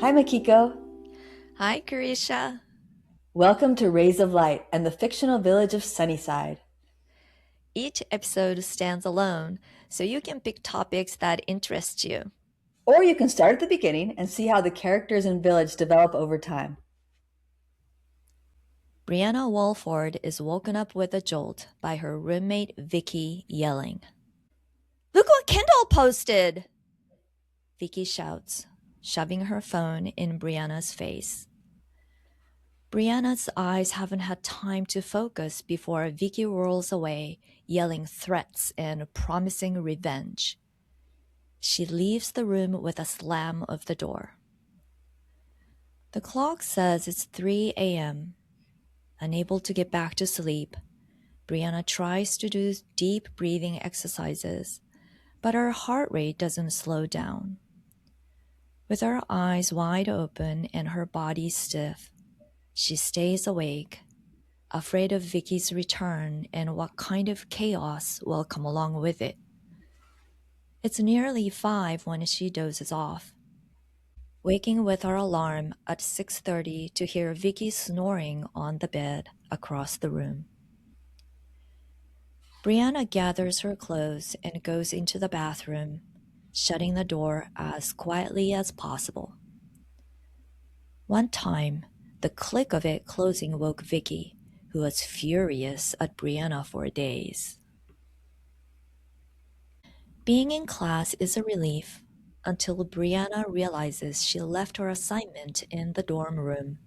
Hi, Makiko. Hi, Karisha. Welcome to Rays of Light and the fictional village of Sunnyside. Each episode stands alone, so you can pick topics that interest you. Or you can start at the beginning and see how the characters and village develop over time. Brianna Wolford is woken up with a jolt by her roommate Vicky yelling. Look what Kendall posted! Vicky shouts, shoving her phone in Brianna's face. Brianna's eyes haven't had time to focus before Vicky rolls away, yelling threats and promising revenge. She leaves the room with a slam of the door. The clock says it's 3 a.m. Unable to get back to sleep, Brianna tries to do deep breathing exercises, but her heart rate doesn't slow down. With her eyes wide open and her body stiff, she stays awake, afraid of Vicky's return and what kind of chaos will come along with it. It's nearly 5 when she dozes off, waking with her alarm at 6:30 to hear Vicky snoring on the bed across the room. Brianna gathers her clothes and goes into the bathroom, shutting the door as quietly as possible. One time, the click of it closing woke Vicky, who was furious at Brianna for days. Being in class is a relief until Brianna realizes she left her assignment in the dorm room.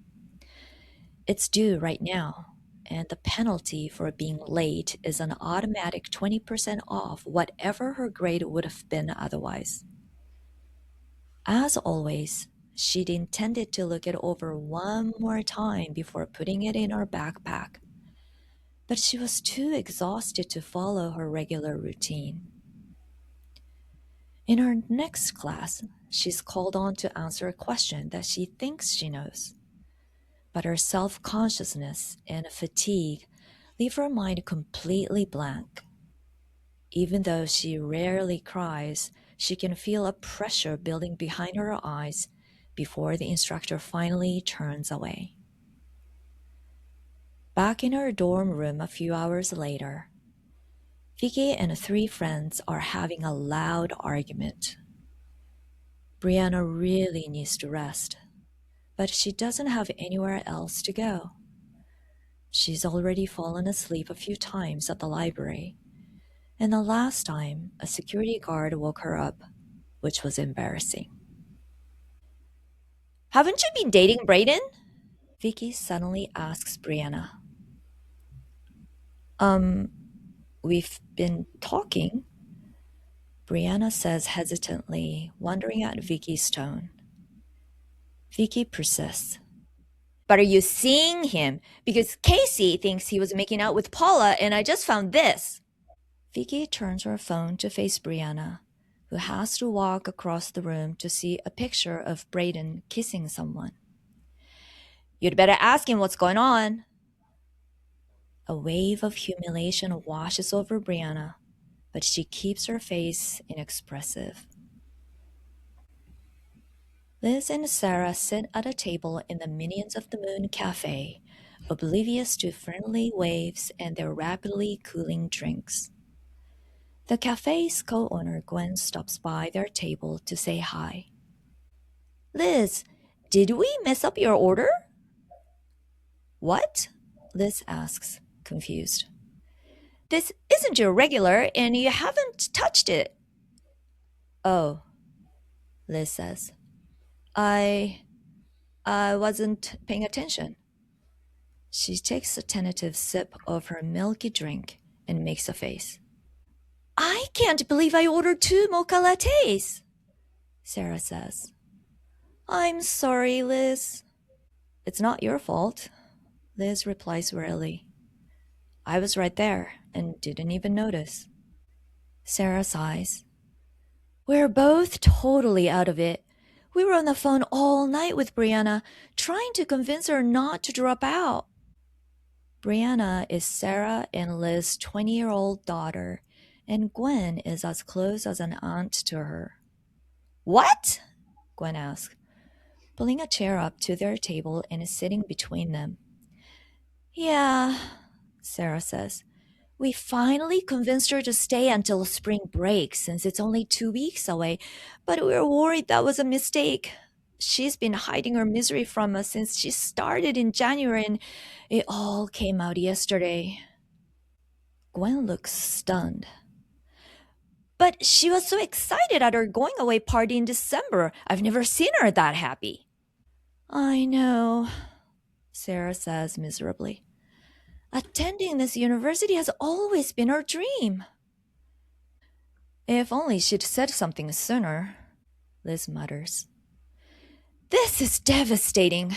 It's due right now, and the penalty for being late is an automatic 20% off whatever her grade would have been otherwise. As always, she'd intended to look it over one more time before putting it in her backpack, but she was too exhausted to follow her regular routine. In her next class, she's called on to answer a question that she thinks she knows, but her self-consciousness and fatigue leave her mind completely blank. Even though she rarely cries, she can feel a pressure building behind her eyes before the instructor finally turns away. Back in her dorm room a few hours later, Vicky and 3 friends are having a loud argument. Brianna really needs to rest, but she doesn't have anywhere else to go. She's already fallen asleep a few times at the library, and the last time a security guard woke her up, which was embarrassing. Haven't you been dating Brayden? Vicky suddenly asks Brianna. Um, we've been talking, Brianna says hesitantly, wondering at Vicky's tone. Vicky persists. But are you seeing him? Because Casey thinks he was making out with Paula, and I just found this. Vicky turns her phone to face Brianna, who has to walk across the room to see a picture of Brayden kissing someone. You'd better ask him what's going on. A wave of humiliation washes over Brianna, but she keeps her face inexpressive. Liz and Sarah sit at a table in the Minions of the Moon cafe, oblivious to friendly waves and their rapidly cooling drinks. The cafe's co-owner Gwen stops by their table to say hi. Liz, did we mess up your order? What? Liz asks, confused. This isn't your regular, and you haven't touched it. Oh, Liz says. I wasn't paying attention. She takes a tentative sip of her milky drink and makes a face. I can't believe I ordered 2 mocha lattes, Sarah says. I'm sorry, Liz. It's not your fault, Liz replies wearily. I was right there and didn't even notice. Sarah sighs. We're both totally out of it. We were on the phone all night with Brianna, trying to convince her not to drop out. Brianna is Sarah and Liz's 20-year-old daughter, and Gwen is as close as an aunt to her. What? Gwen asks. pulling a chair up to their table and sitting between them. Yeah, Sarah says. We finally convinced her to stay until spring break since it's only 2 weeks away, but we were worried that was a mistake. She's been hiding her misery from us since she started in January, and it all came out yesterday. Gwen looks stunned. But she was so excited at her going away party in December. I've never seen her that happy. I know, Sarah says miserably. Attending this university has always been her dream. If only she'd said something sooner, Liz mutters. This is devastating,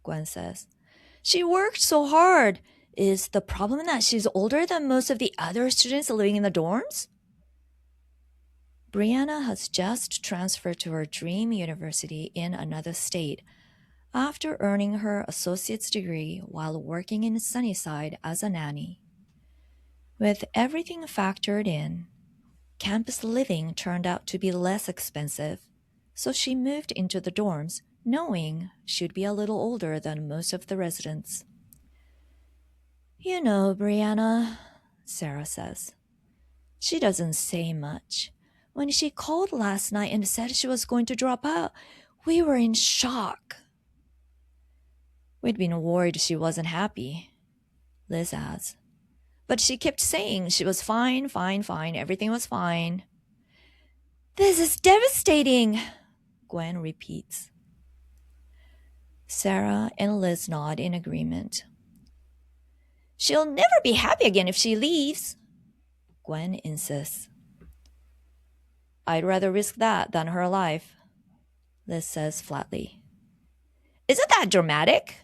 Gwen says. She worked so hard. Is the problem that she's older than most of the other students living in the dorms? Brianna has just transferred to her dream university in another state after earning her associate's degree while working in Sunnyside as a nanny. With everything factored in, campus living turned out to be less expensive, so she moved into the dorms knowing she'd be a little older than most of the residents. You know, Brianna, Sarah says. She doesn't say much. When she called last night and said she was going to drop out, we were in shock. We'd been worried she wasn't happy, Liz adds. But she kept saying she was fine, everything was fine. This is devastating, Gwen repeats. Sarah and Liz nod in agreement. She'll never be happy again if she leaves, Gwen insists. I'd rather risk that than her life, Liz says flatly. Isn't that dramatic?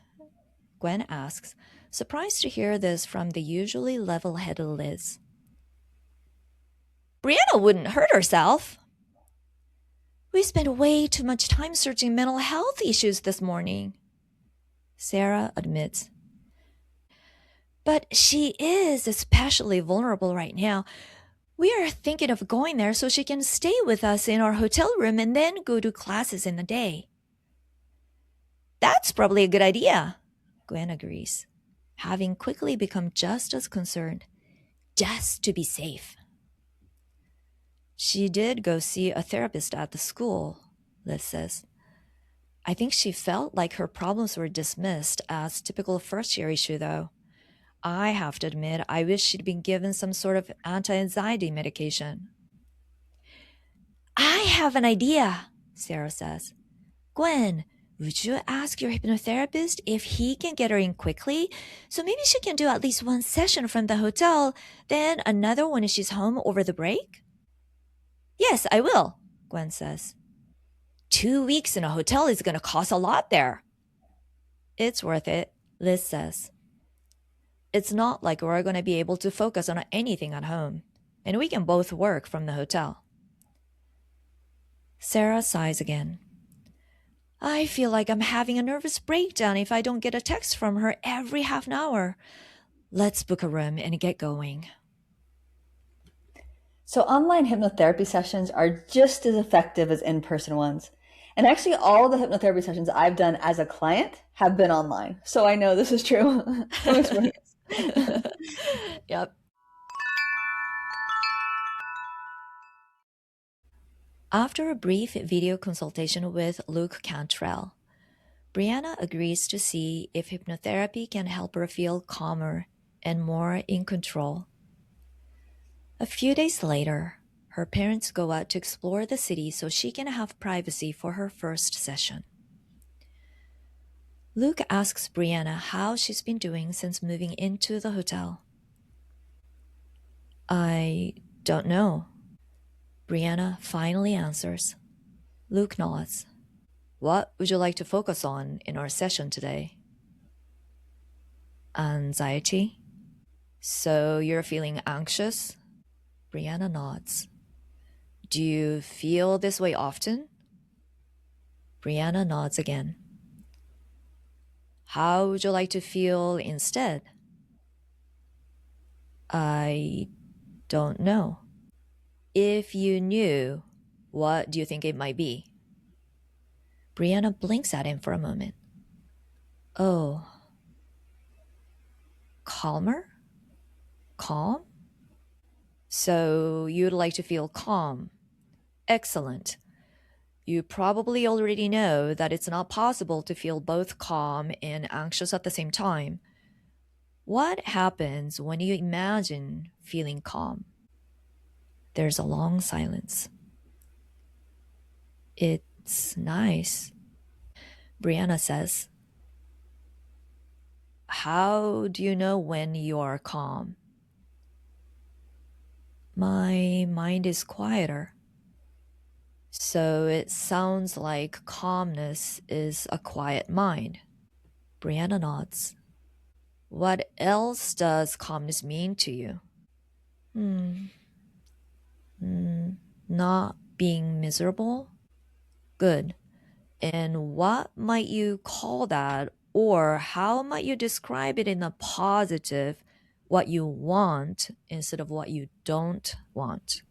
Gwen asks, surprised to hear this from the usually level-headed Liz. Brianna wouldn't hurt herself. We spent way too much time searching mental health issues this morning, Sarah admits. But she is especially vulnerable right now. We are thinking of going there so she can stay with us in our hotel room and then go to classes in the day. That's probably a good idea, Gwen agrees, having quickly become just as concerned, just to be safe. She did go see a therapist at the school, Liz says. I think she felt like her problems were dismissed as typical first-year issue, though. I have to admit, I wish she'd been given some sort of anti-anxiety medication. I have an idea, Sarah says. Gwen, would you ask your hypnotherapist if he can get her in quickly? So maybe she can do at least one session from the hotel, then another when she's home over the break? Yes, I will, Gwen says. 2 weeks in a hotel is going to cost a lot there. It's worth it, Liz says. It's not like we're going to be able to focus on anything at home, and we can both work from the hotel. Sarah sighs again. I feel like I'm having a nervous breakdown if I don't get a text from her every half an hour. Let's book a room and get going. So online hypnotherapy sessions are just as effective as in-person ones. And actually all the hypnotherapy sessions I've done as a client have been online. So I know this is true from experience. Yep. After a brief video consultation with Luke Cantrell, Brianna agrees to see if hypnotherapy can help her feel calmer and more in control. A few days later, her parents go out to explore the city so she can have privacy for her first session. Luke asks Brianna how she's been doing since moving into the hotel. I don't know, Brianna finally answers. Luke nods. What would you like to focus on in our session today? Anxiety? So you're feeling anxious? Brianna nods. Do you feel this way often? Brianna nods again. How would you like to feel instead? I don't know. If you knew, what do you think it might be? Brianna blinks at him for a moment. Oh, calmer? Calm? So you'd like to feel calm. Excellent. You probably already know that it's not possible to feel both calm and anxious at the same time. What happens when you imagine feeling calm? There's a long silence. It's nice, Brianna says. How do you know when you are calm? My mind is quieter. So it sounds like calmness is a quiet mind. Brianna nods. What else does calmness mean to you? Hmm. Not being miserable? Good. And what might you call that? Or how might you describe it in a positive, what you want instead of what you don't want?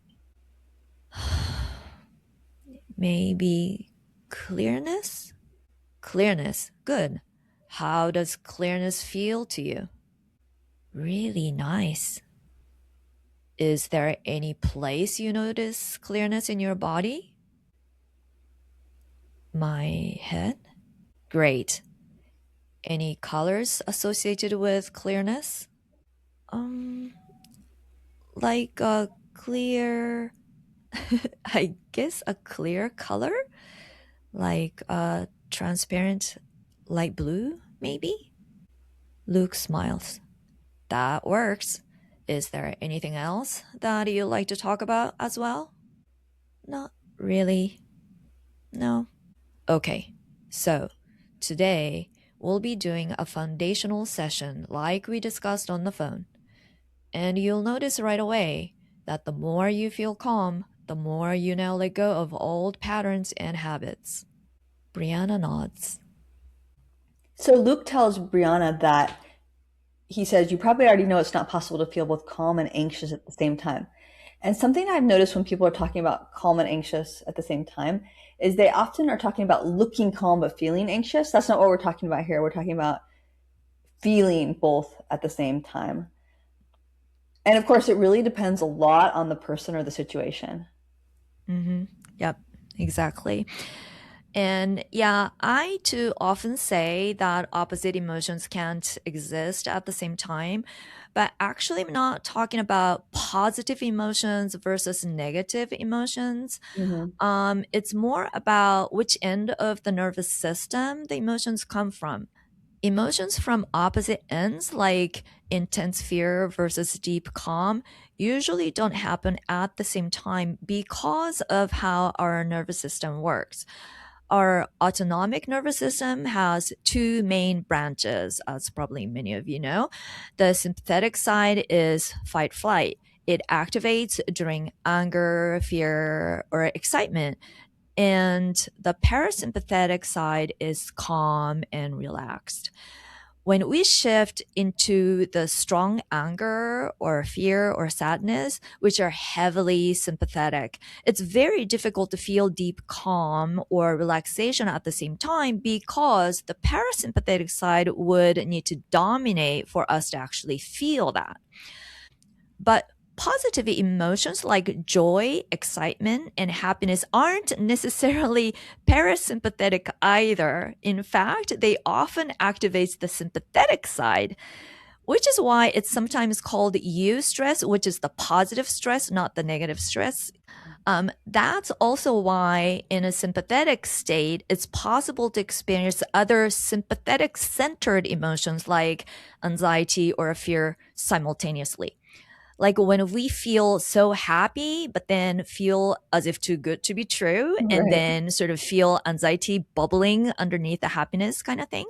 Maybe clearness? Clearness, good. How does clearness feel to you? Really nice. Is there any place you notice clearness in your body? My head? Great. Any colors associated with clearness? Um, like a clear, I guess a clear color? Like a transparent light blue, maybe? Luke smiles. That works. Is there anything else that you'd like to talk about as well? Not really. No. Okay, so today we'll be doing a foundational session like we discussed on the phone. And you'll notice right away that the more you feel calm, the more you now let go of old patterns and habits. Brianna nods. So Luke tells Brianna that he says, you probably already know it's not possible to feel both calm and anxious at the same time. And something I've noticed when people are talking about calm and anxious at the same time is they often are talking about looking calm but feeling anxious. That's not what we're talking about here. We're talking about feeling both at the same time. And of course, it really depends a lot on the person or the situation. Yep, exactly. And yeah, I too often say that opposite emotions can't exist at the same time. But actually, I'm not talking about positive emotions versus negative emotions. It's more about which end of the nervous system the emotions come from. Emotions from opposite ends, like intense fear versus deep calm, usually don't happen at the same time because of how our nervous system works. Our autonomic nervous system has two main branches, as probably many of you know. The sympathetic side is fight flight. It activates during anger, fear, or excitement. And the parasympathetic side is calm and relaxed. When we shift into the strong anger or fear or sadness, which are heavily sympathetic, it's very difficult to feel deep calm or relaxation at the same time because the parasympathetic side would need to dominate for us to actually feel that. But positive emotions like joy, excitement, and happiness aren't necessarily parasympathetic either. In fact, they often activate the sympathetic side, which is why it's sometimes called eustress, which is the positive stress, not the negative stress. That's also why, in a sympathetic state, it's possible to experience other sympathetic centered emotions like anxiety or fear simultaneously. Like when we feel so happy, but then feel as if too good to be true, and Right. then sort of feel anxiety bubbling underneath the happiness kind of thing.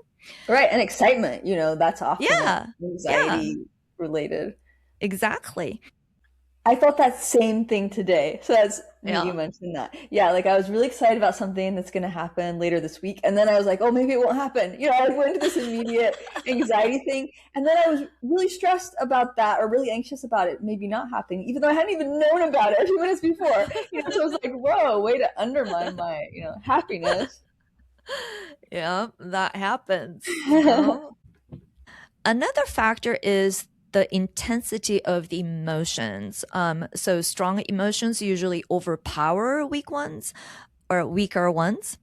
Right. And excitement, that's often Yeah, yeah, anxiety related. exactly. I felt that same thing today. So that's neat you Yeah. mentioned that. Yeah, like I was really excited about something that's going to happen later this week. And then I was like, oh, maybe it won't happen. I like went into this immediate anxiety thing. And then I was really stressed about that or really anxious about it maybe not happening, even though I hadn't even known about it a few minutes before. So I was like, whoa, way to undermine my, happiness. Yeah, that happens. Another factor is the intensity of the emotions. So strong emotions usually overpower weak ones or weaker ones.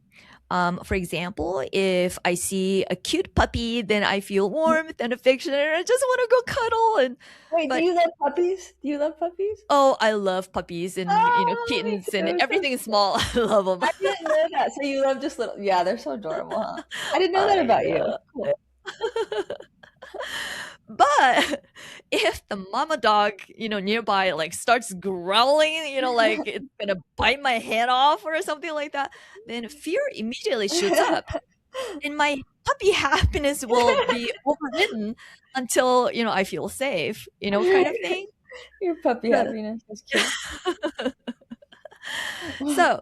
For example, if I see a cute puppy, then I feel warmth and affection, and I just want to go cuddle. And Wait, do but you love puppies? Do you love puppies? oh, I love puppies and Oh, me kittens and too. So everything small. I love them. I didn't know that. So you love just little, yeah, they're so adorable, huh? I didn't know that I about you. know. Cool. But if the mama dog, nearby like starts growling, like it's gonna bite my head off or something like that, then fear immediately shoots up. And my puppy happiness will be overridden until, I feel safe, kind of thing. Your puppy So, happiness is cute. so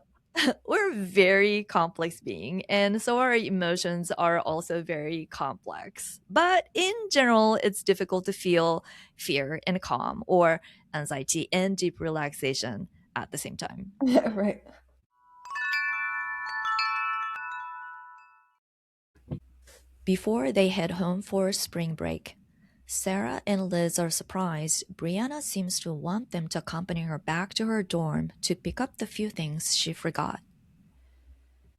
we're very complex being, and so our emotions are also very complex. But in general, it's difficult to feel fear and calm, or anxiety and deep relaxation at the same time. Right. Before they head home for spring break, Sarah and Liz are surprised. Brianna seems to want them to accompany her back to her dorm to pick up the few things she forgot.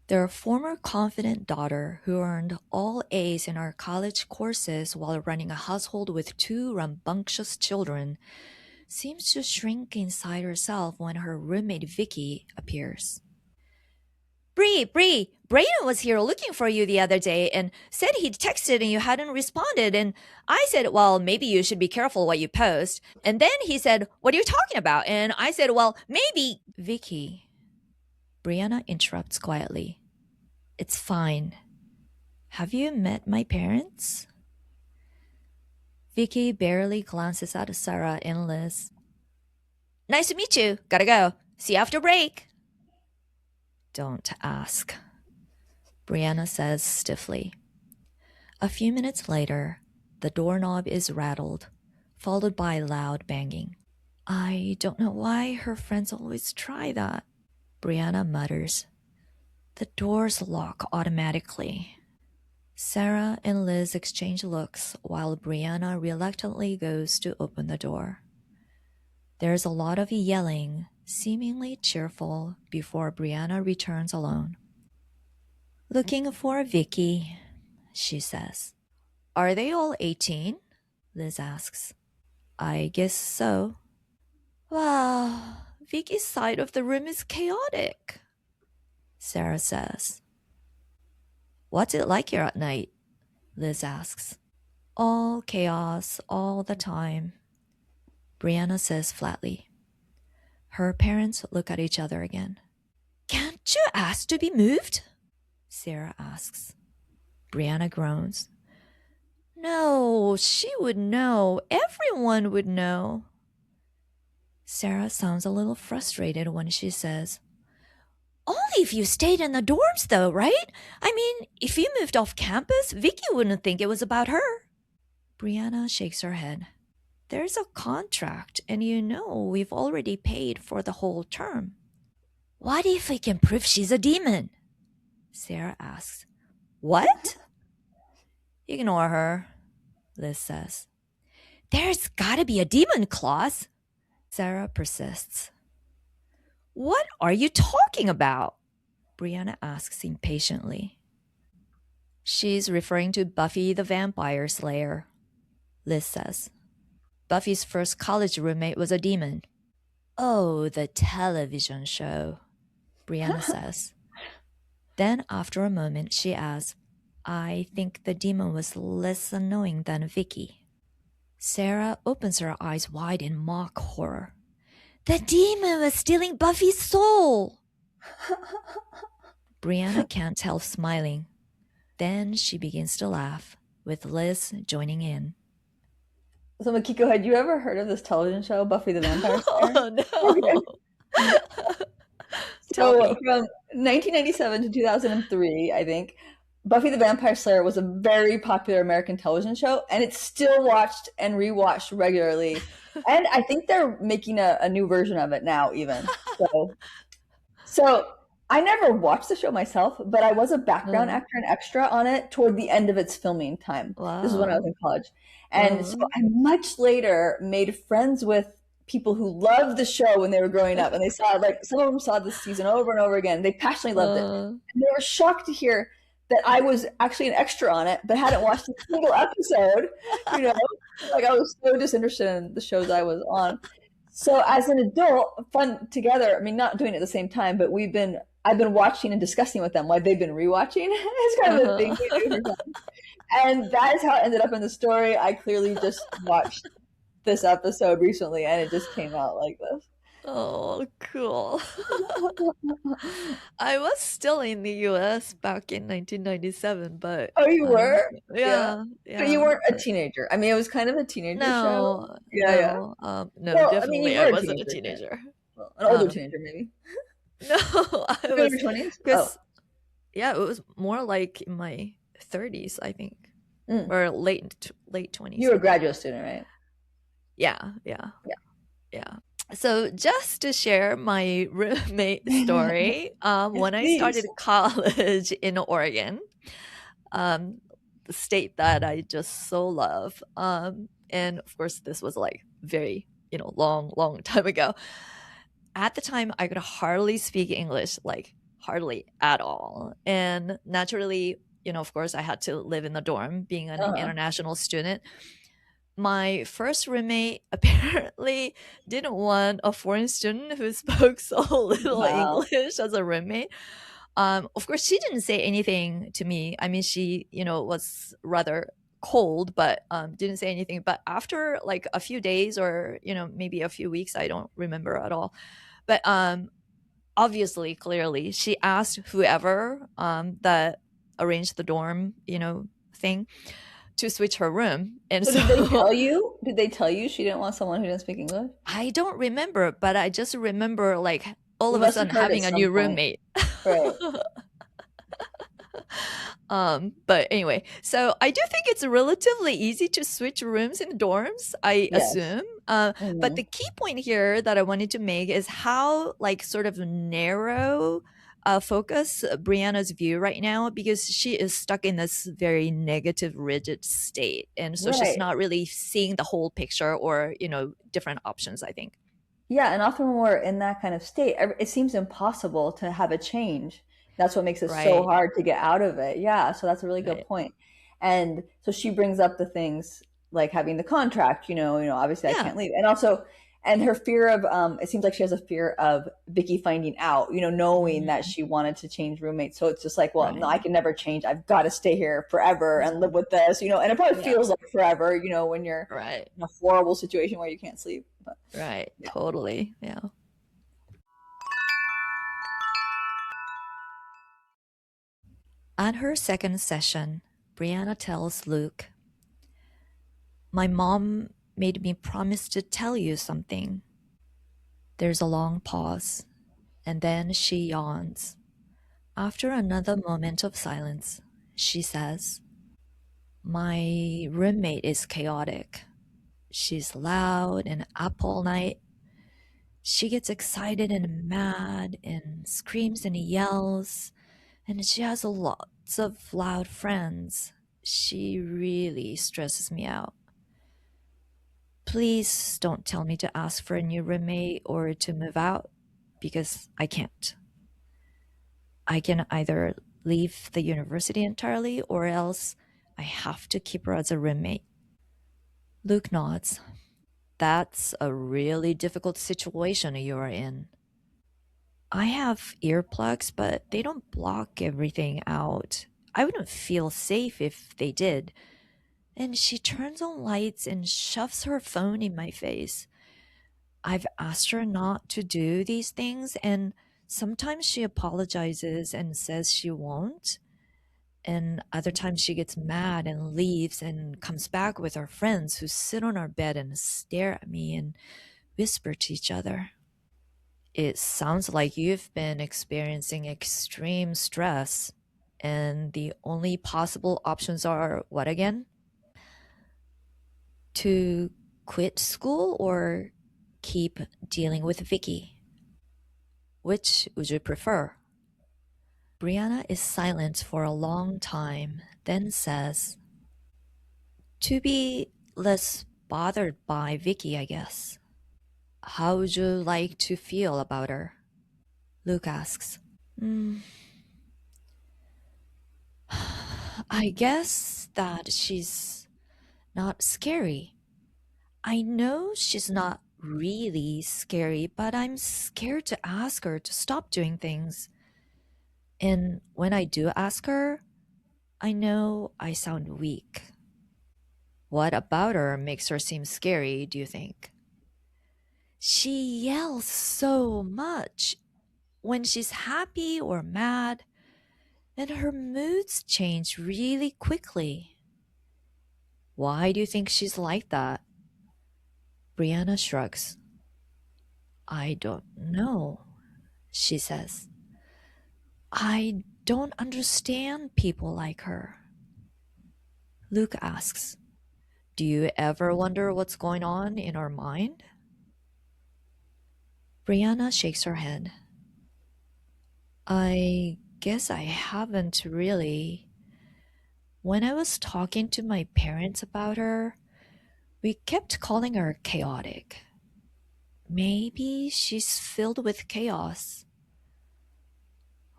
Their former confident daughter, who earned all A's in her college courses while running a household with two rambunctious children, seems to shrink inside herself when her roommate Vicky appears. Bree, Brayden was here looking for you the other day and said he'd texted and you hadn't responded. And I said, well, maybe you should be careful what you post. And then he said, what are you talking about? And I said, well, maybe. Vicky. Brianna interrupts quietly. It's fine. Have you met my parents? Vicky barely glances at Sarah and Liz. Nice to meet you. Gotta go. See you after break. Don't ask, Brianna says stiffly. A few minutes later, the doorknob is rattled, followed by loud banging. I don't know why her friends always try that, Brianna mutters. The doors lock automatically. Sarah and Liz exchange looks while Brianna reluctantly goes to open the door. There's a lot of yelling, seemingly cheerful, before Brianna returns alone. Looking for Vicky, she says. Are they all 18? Liz asks. I guess so. Wow, Vicky's side of the room is chaotic, Sarah says. What's it like here at night? Liz asks. All chaos, all the time, Brianna says flatly. Her parents look at each other again. Can't you ask to be moved? Sarah asks. Brianna groans. No, she would know. Everyone would know. Sarah sounds a little frustrated when she says, only if you stayed in the dorms though, right? I mean, if you moved off campus, Vicky wouldn't think it was about her. Brianna shakes her head. There's a contract, and we've already paid for the whole term. What if we can prove she's a demon? Sarah asks. What? Ignore her, Liz says. There's gotta be a demon clause. Sarah persists. What are you talking about? Brianna asks impatiently. She's referring to Buffy the Vampire Slayer, Liz says. Buffy's first college roommate was a demon. Oh, the television show, Brianna says. Then, after a moment, she adds, I think the demon was less annoying than Vicky. Sarah opens her eyes wide in mock horror. The demon was stealing Buffy's soul! Brianna can't help smiling. Then she begins to laugh, with Liz joining in. So, Makiko, had you ever heard of this television show, Buffy the Vampire Slayer? Oh, no. Tell So, me. from 1997 to 2003, I think, Buffy the Vampire Slayer was a very popular American television show, and it's still watched and rewatched regularly. And I think they're making a new version of it now, even. So I never watched the show myself, but I was a background Uh, actor and extra on it toward the end of its filming time. This is when I was wow. in college. And so Uh, I much later made friends with people who loved the show when they were growing up. And they saw, like, some of them saw this season over and over again. They passionately loved it. uh, And they were shocked to hear that I was actually an extra on it, but hadn't watched a single episode, you know? Like, I was so disinterested in the shows I was on. So as an adult, fun together. I mean, not doing it at the same time, but I've been watching and discussing with them why they've been rewatching. It's kind of a thing we do for uh-huh. fun. And that is how it ended up in the story. I clearly just watched this episode recently and it just came out like this. Oh, cool. I was still in the US back in 1997, but Oh, you were? Yeah. yeah, So you yeah. weren't a teenager. I mean, it was kind of a teenager show. No, Yeah, yeah. no, Well, I mean, definitely you I were a wasn't a teenager. Yeah. teenager. Well, an older Um, teenager, maybe. no, I You were in was your 20s? Oh. because yeah, it was more like in my 30s, I think, Mm. or late You 20s, were I a think. graduate student, right? Yeah, yeah, Yeah. yeah. So just to share my roommate story, Yes, when I please. started college in Oregon, um, the state that I just so love, and of course this was like very long time ago. At the time, I could hardly speak English, like hardly at all, and naturally, of course, I had to live in the dorm, being an Uh-huh. international student. My first roommate apparently didn't want a foreign student who spoke so little Wow. English as a roommate. Of course, she didn't say anything to me. I mean, she, was rather cold, but didn't say anything. But after like a few days or, maybe a few weeks, I don't remember at all. But obviously, clearly, she asked whoever that arranged the dorm, thing to switch her room. And So did they so tell you? Did they tell you she didn't want someone who didn't speak English? I don't remember, but I just remember like all You of a must have sudden heard at having a some new point. roommate. Right. But anyway, so I do think it's relatively easy to switch rooms in dorms, I Yes. assume. But the Mhm. key point here that I wanted to make is how like sort of narrow focus Brianna's view right now, because she is stuck in this very negative, rigid state, and so she's Right. not really seeing the whole picture or different options, I think. Yeah, and often when we're in that kind of state, it seems impossible to have a change. That's what makes it so Right, hard to get out of it. Yeah, so that's a really good right. point. And so she brings up the things like having the contract, obviously I Yeah. can't leave. And also, and her fear of, it seems like she has a fear of Vicky finding out, knowing that Mhm. she wanted to change roommates. So it's just like, well, no, Right. I can never change. I've got to stay here forever and live Mhm. with this, and it probably Yeah. feels like forever, when you're Right. in a horrible situation where you can't sleep. But Right. yeah. Totally. Yeah. At her second session, Brianna tells Luke, "My mom made me promise to tell you something." There's a long pause, and then she yawns. After another moment of silence, she says, "My roommate is chaotic. She's loud and up all night. She gets excited and mad and screams and yells, and she has lots of loud friends. She really stresses me out. Please don't tell me to ask for a new roommate or to move out, because I can't. I can either leave the university entirely or else I have to keep her as a roommate." Luke nods. "That's a really difficult situation you are in." "I have earplugs, but they don't block everything out. I wouldn't feel safe if they did." And she turns on lights and shoves her phone in my face. I've asked her not to do these things, and sometimes she apologizes and says she won't. And other times she gets mad and leaves and comes back with our friends who sit on our bed and stare at me and whisper to each other. It sounds like you've been experiencing extreme stress, and the only possible options are what again? To quit school or keep dealing with Vicky? Which would you prefer? Brianna is silent for a long time, then says, to be less bothered by Vicky, I guess. How would you like to feel about her? Luke asks. "Hmm, I guess that she's not scary. I know she's not really scary, but I'm scared to ask her to stop doing things. And when I do ask her, I know I sound weak. What about her makes her seem scary, do you think? She yells so much when she's happy or mad, and her moods change really quickly. Why do you think she's like that? Brianna shrugs. I don't know, she says. I don't understand people like her. Luke asks, do you ever wonder what's going on in her mind? Brianna shakes her head. I guess I haven't really. When I was talking to my parents about her, we kept calling her chaotic. Maybe she's filled with chaos.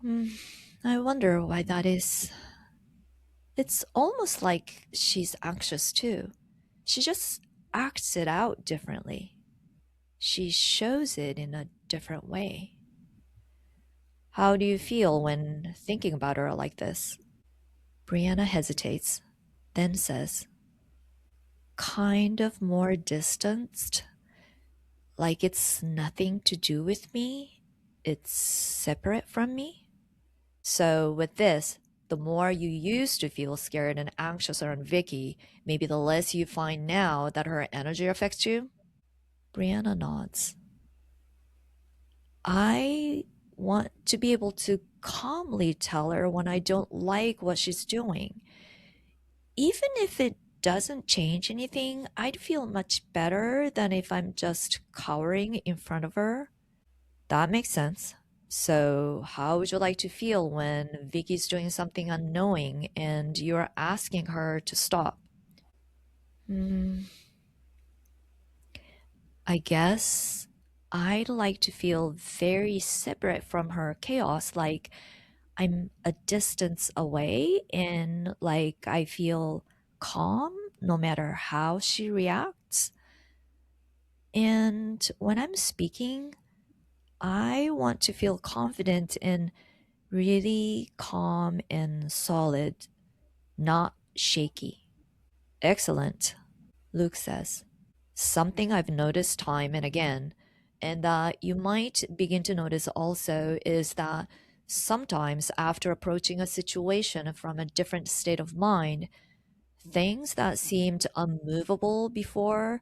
Hmm, I wonder why that is. It's almost like she's anxious too. She just acts it out differently. She shows it in a different way. How do you feel when thinking about her like this? Brianna hesitates, then says, kind of more distanced, like it's nothing to do with me. It's separate from me. So, with this, the more you used to feel scared and anxious around Vicky, maybe the less you find now that her energy affects you? Brianna nods. I want to be able to calmly tell her when I don't like what she's doing. Even if it doesn't change anything, I'd feel much better than if I'm just cowering in front of her. That makes sense. So, how would you like to feel when Vicky's doing something unknowing and you're asking her to stop? Hmm, I guess I'd like to feel very separate from her chaos, like I'm a distance away and like I feel calm no matter how she reacts. And when I'm speaking, I want to feel confident and really calm and solid, not shaky. Excellent, Luke says. Something I've noticed time and again, and that you might begin to notice also, is that sometimes after approaching a situation from a different state of mind, things that seemed unmovable before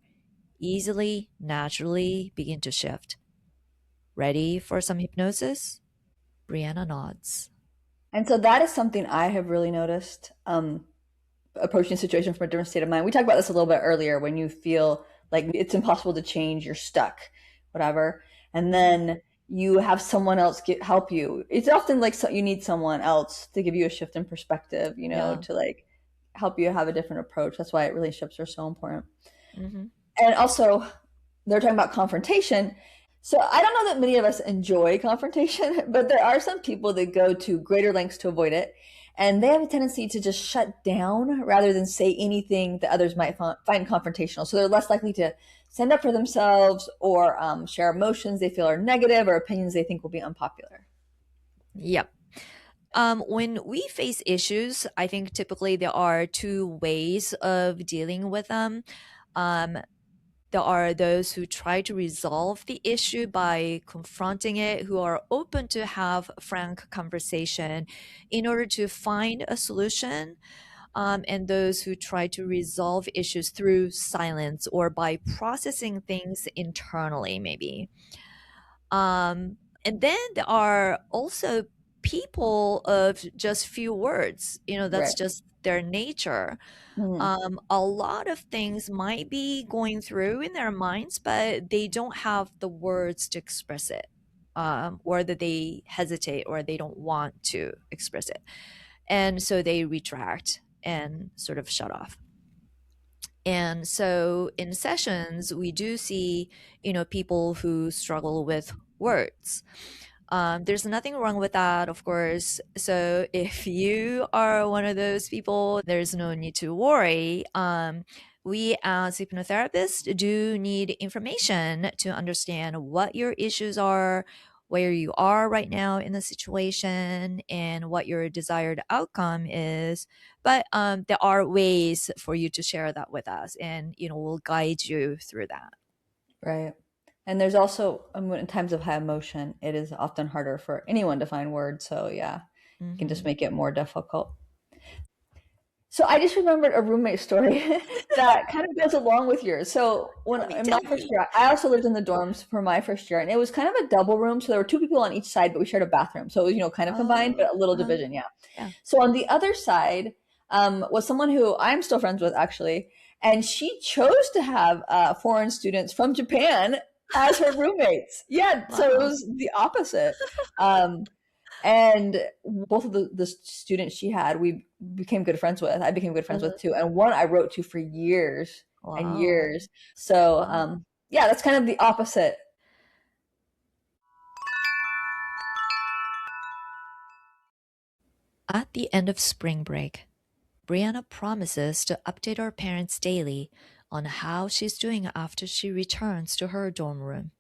easily, naturally begin to shift. Ready for some hypnosis? Brianna nods. And so that is something I have really noticed. Approaching a situation from a different state of mind. We talked about this a little bit earlier when you feel like it's impossible to change, you're stuck, whatever. And then you have someone else help you. It's often like you need someone else to give you a shift in perspective, Yeah. to like help you have a different approach. That's why relationships are so important. Hmm. And also, they're talking about confrontation. So I don't know that many of us enjoy confrontation, but there are some people that go to greater lengths to avoid it. And they have a tendency to just shut down rather than say anything that others might find confrontational. So they're less likely to stand up for themselves or share emotions they feel are negative or opinions they think will be unpopular. Yep. When we face issues, I think typically there are two ways of dealing with them. Um, there are those who try to resolve the issue by confronting it, who are open to have frank conversation in order to find a solution. And those who try to resolve issues through silence or by processing things internally, maybe. And then there are also people of just few words, that's Right. just their nature. Mhm. A lot of things might be going through in their minds, but they don't have the words to express it. or that they hesitate or they don't want to express it. And so they retract and sort of shut off. And so in sessions, we do see, people who struggle with words. There's nothing wrong with that, of course. So if you are one of those people, there's no need to worry. We as hypnotherapists do need information to understand what your issues are, where you are right now in the situation, and what your desired outcome is. But there are ways for you to share that with us, and we'll guide you through that. Right. And there's also, in times of high emotion, it is often harder for anyone to find words. So, yeah, it can just Hmm. make it more difficult. So I just remembered a roommate story that kind of goes along with yours. So when Tell me, in my tell first me. year, I also lived in the dorms for my first year, and it was kind of a double room. So there were two people on each side, but we shared a bathroom. So it was, kind of combined, Oh, but a little uh-huh. division, yeah. Yeah. So on the other side was someone who I'm still friends with, actually, and she chose to have foreign students from Japan as her roommates. Yeah, so it Wow. was the opposite. Um, and both of the students she had, we became good friends with. I became good friends Uh, with too. And one I wrote to for years and wow. years. So, Wow. yeah, that's kind of the opposite. At the end of spring break, Brianna promises to update her parents daily on how she's doing after she returns to her dorm room.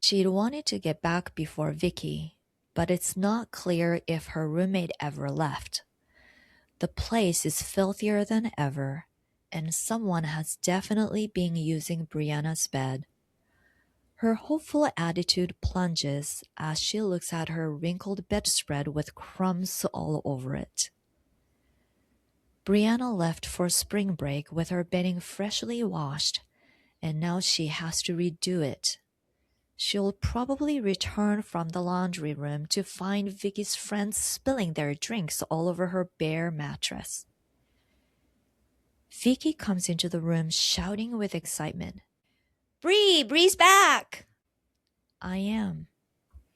She'd wanted to get back before Vicky, but it's not clear if her roommate ever left. The place is filthier than ever, and someone has definitely been using Brianna's bed. Her hopeful attitude plunges as she looks at her wrinkled bedspread with crumbs all over it. Brianna left for spring break with her bedding freshly washed, and now she has to redo it. She'll probably return from the laundry room to find Vicky's friends spilling their drinks all over her bare mattress. Vicky comes into the room shouting with excitement. Bree's back! I am.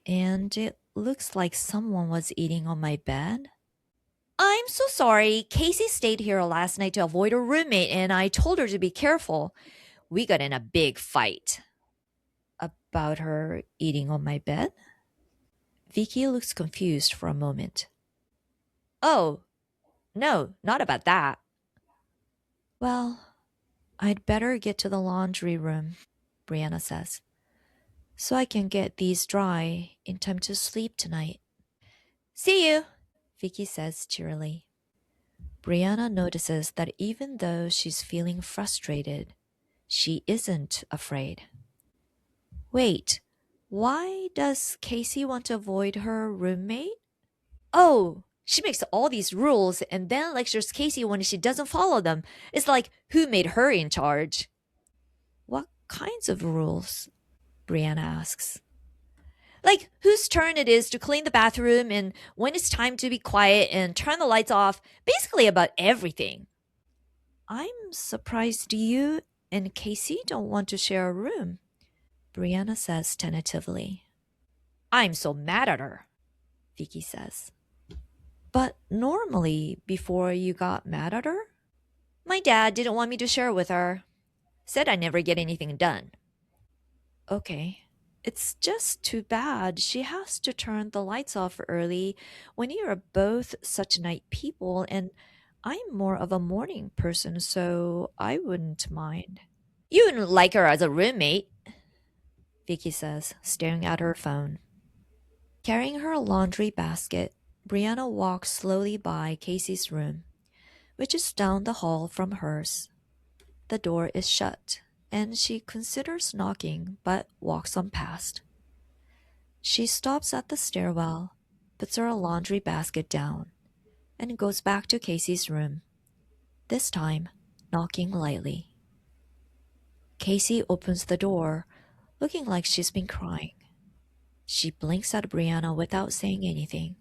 And it looks like someone was eating on my bed. I'm so sorry. Casey stayed here last night to avoid her roommate, and I told her to be careful. We got in a big fight. About her eating on my bed? Vicky looks confused for a moment. Oh, no, not about that. Well, I'd better get to the laundry room, Brianna says, so I can get these dry in time to sleep tonight. See you, Vicky says cheerily. Brianna notices that even though she's feeling frustrated, she isn't afraid. Wait, why does Casey want to avoid her roommate? Oh, she makes all these rules and then lectures Casey when she doesn't follow them. It's like, who made her in charge? What kinds of rules? Brianna asks. Like whose turn it is to clean the bathroom and when it's time to be quiet and turn the lights off, basically about everything. I'm surprised you and Casey don't want to share a room, Brianna says tentatively. I'm so mad at her, Vicky says. But normally, before you got mad at her? My dad didn't want me to share with her. Said I never get anything done. Okay. It's just too bad she has to turn the lights off early when you are both such night people, and I'm more of a morning person, so I wouldn't mind. You wouldn't like her as a roommate, Vicky says, staring at her phone. Carrying her laundry basket, Brianna walks slowly by Casey's room, which is down the hall from hers. The door is shut, and she considers knocking but walks on past. She stops at the stairwell, puts her laundry basket down, and goes back to Casey's room, this time knocking lightly. Casey opens the door, looking like she's been crying. She blinks at Brianna without saying anything.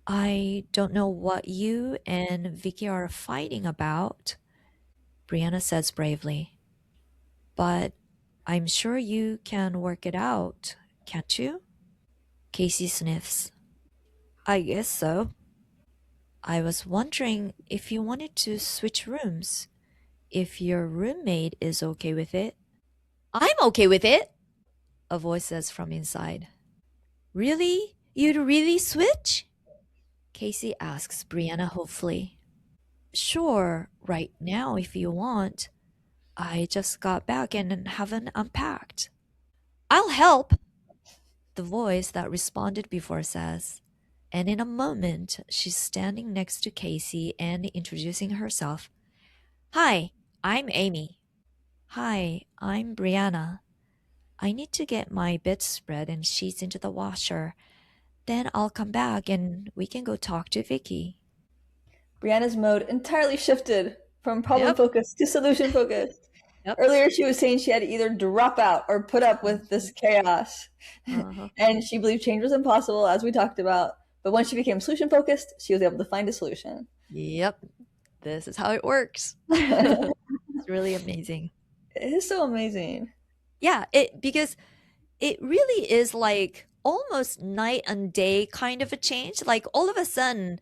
I don't know what you and Vicky are fighting about, Brianna says bravely, but I'm sure you can work it out can't you? Casey sniffs. I guess so. I was wondering if you wanted to switch rooms, if your roommate is okay with it. I'm okay with it, a voice says from inside. Really? You'd really switch? Casey asks Brianna hopefully. Sure, right now if you want. I just got back and haven't unpacked. I'll help, the voice that responded before says. And in a moment, she's standing next to Casey and introducing herself. Hi, I'm Amy. Hi, I'm Brianna. I need to get my bedspread and sheets into the washer. Then I'll come back and we can go talk to Vicky. Brianna's mode entirely shifted from problem Yep, focused to solution focused. yep. Earlier, she was saying she had to either drop out or put up with this chaos. Uh-huh. And she believed change was impossible, as we talked about. But once she became solution focused, she was able to find a solution. Yep, this is how it works. It It's really amazing. is so amazing. Yeah, because it really is like almost night and day kind of a change. Like all of a sudden,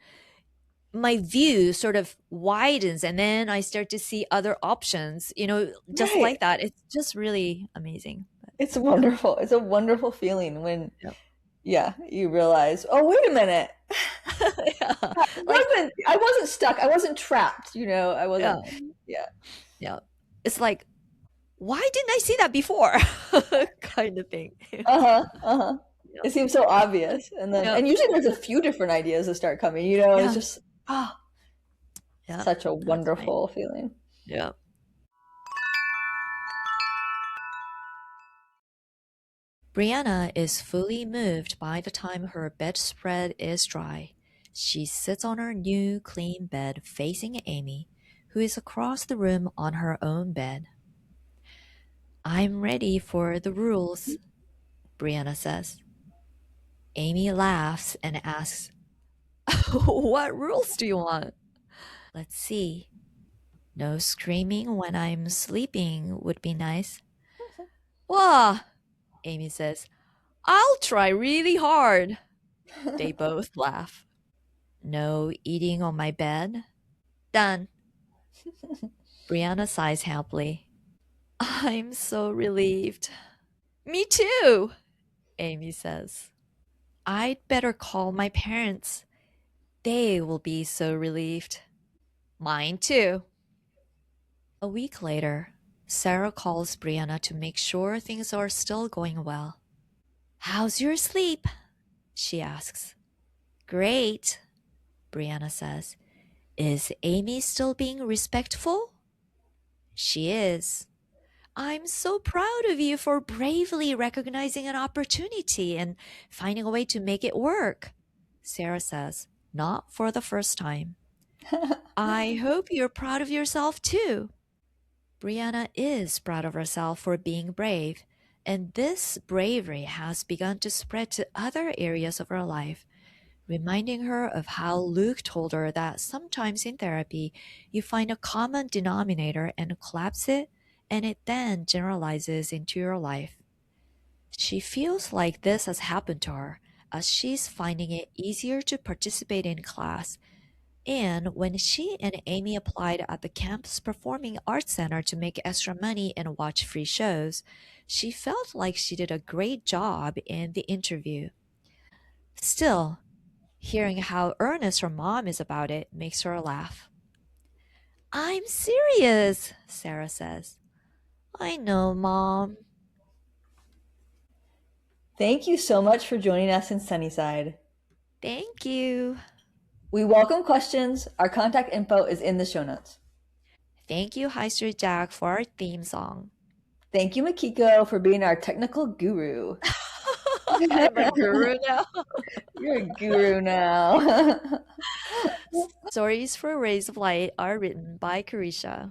my view sort of widens and then I start to see other options, just Right. like that. It's just really amazing. It's wonderful. It's a wonderful feeling when, Yep. yeah, you realize, oh, wait a minute. Yeah. Like, I wasn't stuck. I wasn't trapped. I yeah, wasn't. Yeah. yeah. It's like, why didn't I see that before? Kind of thing. Uh-huh. Uh-huh. Yep. It seems so obvious. And Yep. usually there's a few different ideas that start coming, it's Yeah. just ah, Yep. such a That's right. wonderful feeling. Yeah. Brianna is fully moved by the time her bedspread is dry. She sits on her new clean bed facing Amy, who is across the room on her own bed. I'm ready for the rules, Brianna says. Amy laughs and asks, what rules do you want? Let's see. No screaming when I'm sleeping would be nice. Wah, Amy says. I'll try really hard. They both laugh. No eating on my bed? Done. Brianna sighs happily. I'm so relieved. Me too, Amy says. I'd better call my parents. They will be so relieved. Mine too. A week later, Sarah calls Brianna to make sure things are still going well. How's your sleep? She asks. Great, Brianna says. Is Amy still being respectful? She is. I'm so proud of you for bravely recognizing an opportunity and finding a way to make it work, Sarah says, not for the first time. I hope you're proud of yourself too. Brianna is proud of herself for being brave, and this bravery has begun to spread to other areas of her life, reminding her of how Luke told her that sometimes in therapy you find a common denominator and collapse it, and it then generalizes into your life. She feels like this has happened to her as she's finding it easier to participate in class. And when she and Amy applied at the campus performing arts center to make extra money and watch free shows, she felt like she did a great job in the interview. Still, hearing how earnest her mom is about it makes her laugh. I'm serious, Sarah says. I know, Mom. Thank you so much for joining us in Sunnyside. Thank you. We welcome questions. Our contact info is in the show notes. Thank you, High Street Jack, for our theme song. Thank you, Makiko, for being our technical guru. I'm a guru now. You're a guru now. Stories for Rays of Light are written by Karisha.